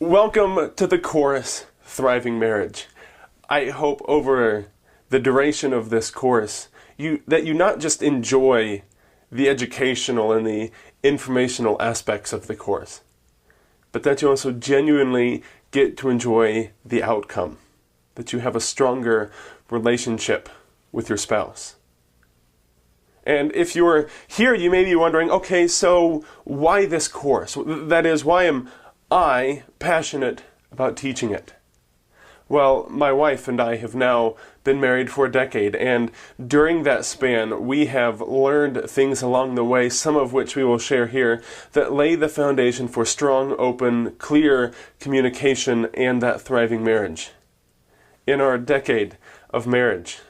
Welcome to the course, Thriving Marriage. I hope over the duration of this course that you not just enjoy the educational and the informational aspects of the course, but that you also genuinely get to enjoy the outcome, that you have a stronger relationship with your spouse. And if you're here, you may be wondering, okay, so why this course? That is, why am I passionate about teaching it? Well, my wife and I have now been married for a decade, and during that span, we have learned things along the way, some of which we will share here, that lay the foundation for strong, open, clear communication and that thriving marriage. In our decade of marriage,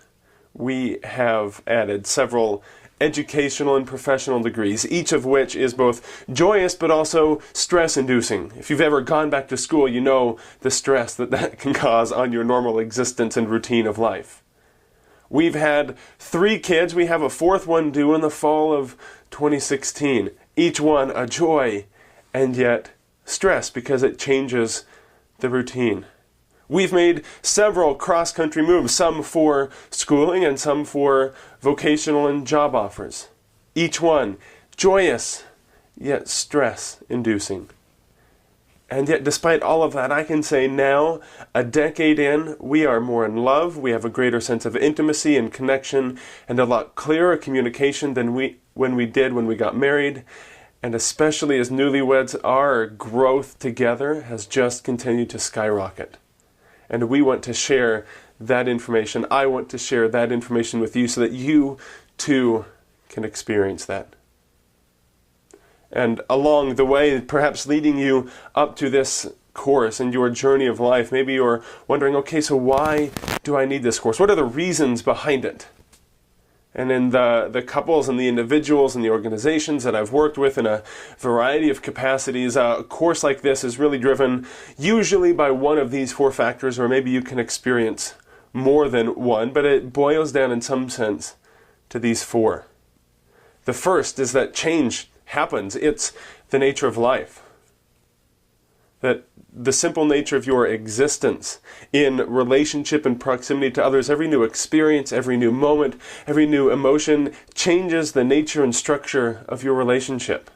we have added several educational and professional degrees, each of which is both joyous but also stress-inducing. If you've ever gone back to school, you know the stress that can cause on your normal existence and routine of life. We've had 3 kids. We have a 4th one due in the fall of 2016. Each one a joy and yet stress because it changes the routine. We've made several cross-country moves, some for schooling and some for vocational and job offers. Each one joyous, yet stress-inducing. And yet, despite all of that, I can say now, a decade in, we are more in love, we have a greater sense of intimacy and connection, and a lot clearer communication than when we did when we got married. And especially as newlyweds, our growth together has just continued to skyrocket. And we want to share that information. I want to share that information with you so that you too can experience that. And along the way, perhaps leading you up to this course and your journey of life, maybe you're wondering, okay, so why do I need this course? What are the reasons behind it? And in the couples and the individuals and the organizations that I've worked with in a variety of capacities, a course like this is really driven usually by one of these 4 factors, or maybe you can experience more than one, but it boils down in some sense to these 4. The first is that change happens. It's the nature of life. That the simple nature of your existence in relationship and proximity to others, every new experience, every new moment, every new emotion changes the nature and structure of your relationship.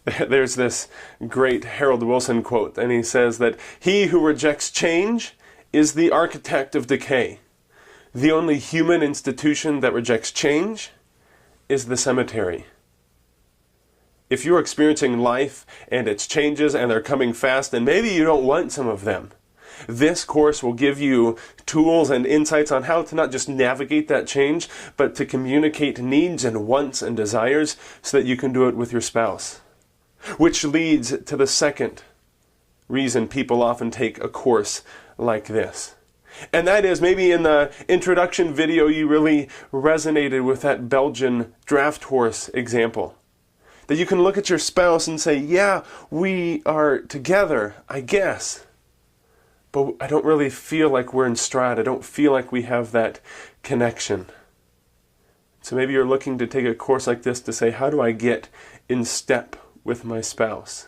There's this great Harold Wilson quote, and he says that he who rejects change is the architect of decay. The only human institution that rejects change is the cemetery. If you're experiencing life and its changes and they're coming fast, and maybe you don't want some of them, this course will give you tools and insights on how to not just navigate that change, but to communicate needs and wants and desires so that you can do it with your spouse. Which leads to the second reason people often take a course like this. And that is, maybe in the introduction video you really resonated with that Belgian draft horse example. That you can look at your spouse and say, yeah, we are together, I guess. But I don't really feel like we're in stride. I don't feel like we have that connection. So maybe you're looking to take a course like this to say, how do I get in step with my spouse?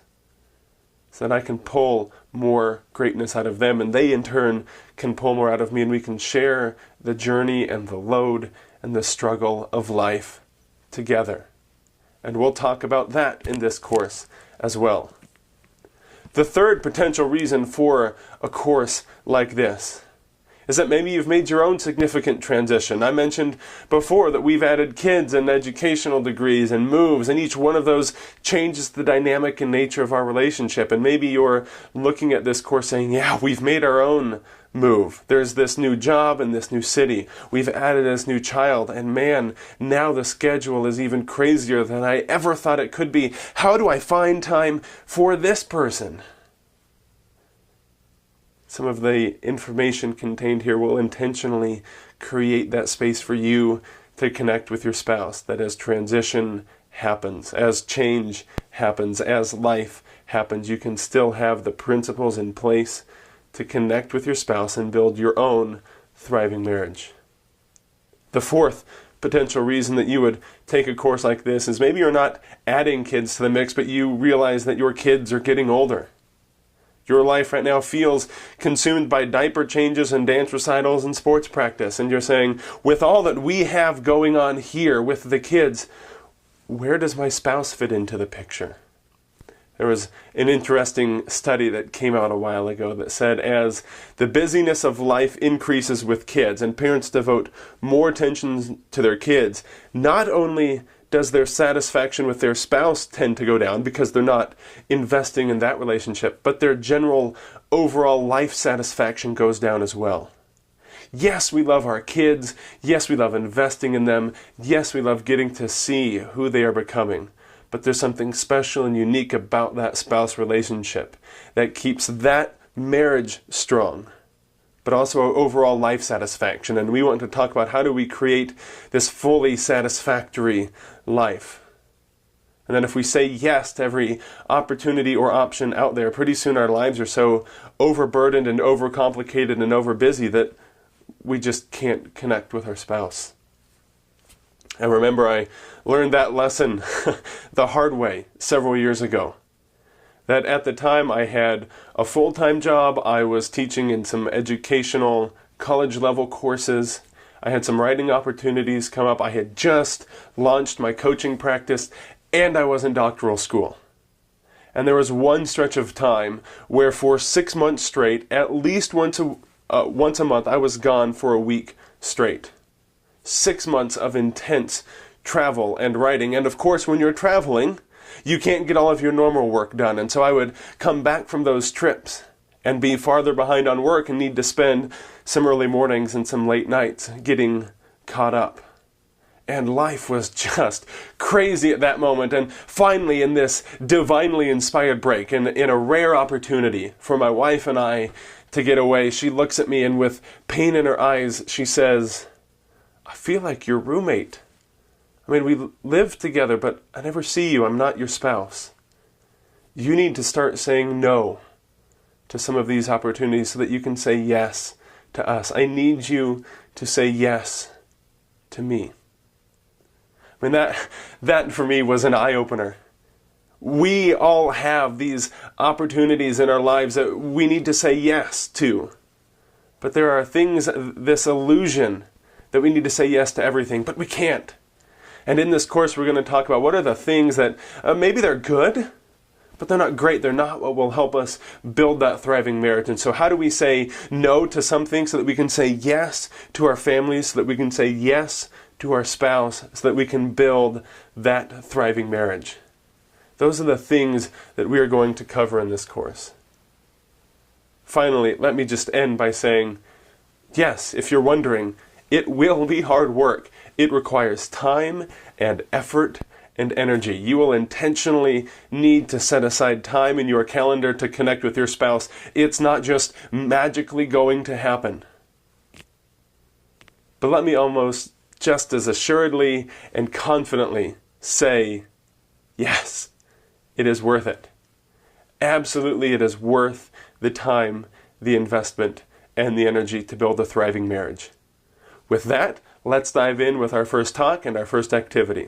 So that I can pull more greatness out of them, and they in turn can pull more out of me, and we can share the journey and the load and the struggle of life together. And we'll talk about that in this course as well. The third potential reason for a course like this is that maybe you've made your own significant transition. I mentioned before that we've added kids and educational degrees and moves, and each one of those changes the dynamic and nature of our relationship. And maybe you're looking at this course saying, yeah, we've made our own move. There's this new job in this new city. We've added this new child, and man, now the schedule is even crazier than I ever thought it could be. How do I find time for this person? Some of the information contained here will intentionally create that space for you to connect with your spouse, that as transition happens, as change happens, as life happens, you can still have the principles in place to connect with your spouse and build your own thriving marriage. The fourth potential reason that you would take a course like this is maybe you're not adding kids to the mix, but you realize that your kids are getting older. Your life right now feels consumed by diaper changes and dance recitals and sports practice. And you're saying, with all that we have going on here with the kids, where does my spouse fit into the picture? There was an interesting study that came out a while ago that said as the busyness of life increases with kids and parents devote more attention to their kids, not only does their satisfaction with their spouse tend to go down because they're not investing in that relationship, but their general overall life satisfaction goes down as well. Yes, we love our kids. Yes, we love investing in them. Yes, we love getting to see who they are becoming. But there's something special and unique about that spouse relationship that keeps that marriage strong, but also overall life satisfaction. And we want to talk about how do we create this fully satisfactory life. And then if we say yes to every opportunity or option out there, pretty soon our lives are so overburdened and overcomplicated and overbusy that we just can't connect with our spouse. I remember I learned that lesson the hard way several years ago. That at the time I had a full-time job, I was teaching in some educational college-level courses, I had some writing opportunities come up, I had just launched my coaching practice, and I was in doctoral school. And there was one stretch of time where for 6 months straight, at least once a month, I was gone for a week straight. 6 months of intense travel and writing. And of course, when you're traveling, you can't get all of your normal work done. And so I would come back from those trips and be farther behind on work and need to spend some early mornings and some late nights getting caught up. And life was just crazy at that moment. And finally, in this divinely inspired break, in a rare opportunity for my wife and I to get away, she looks at me and with pain in her eyes, she says, "I feel like your roommate. I mean, we live together, but I never see you. I'm not your spouse. You need to start saying no to some of these opportunities so that you can say yes to us. I need you to say yes to me." I mean, that for me was an eye-opener. We all have these opportunities in our lives that we need to say yes to. But there are things, this illusion, that we need to say yes to everything, but we can't. And in this course, we're going to talk about what are the things that maybe they're good, but they're not great. They're not what will help us build that thriving marriage. And so how do we say no to some things so that we can say yes to our families, so that we can say yes to our spouse, so that we can build that thriving marriage? Those are the things that we are going to cover in this course. Finally, let me just end by saying, yes, if you're wondering, it will be hard work. It requires time and effort and energy. You will intentionally need to set aside time in your calendar to connect with your spouse. It's not just magically going to happen. But let me almost just as assuredly and confidently say, yes, it is worth it. Absolutely, it is worth the time, the investment, and the energy to build a thriving marriage. With that, let's dive in with our first talk and our first activity.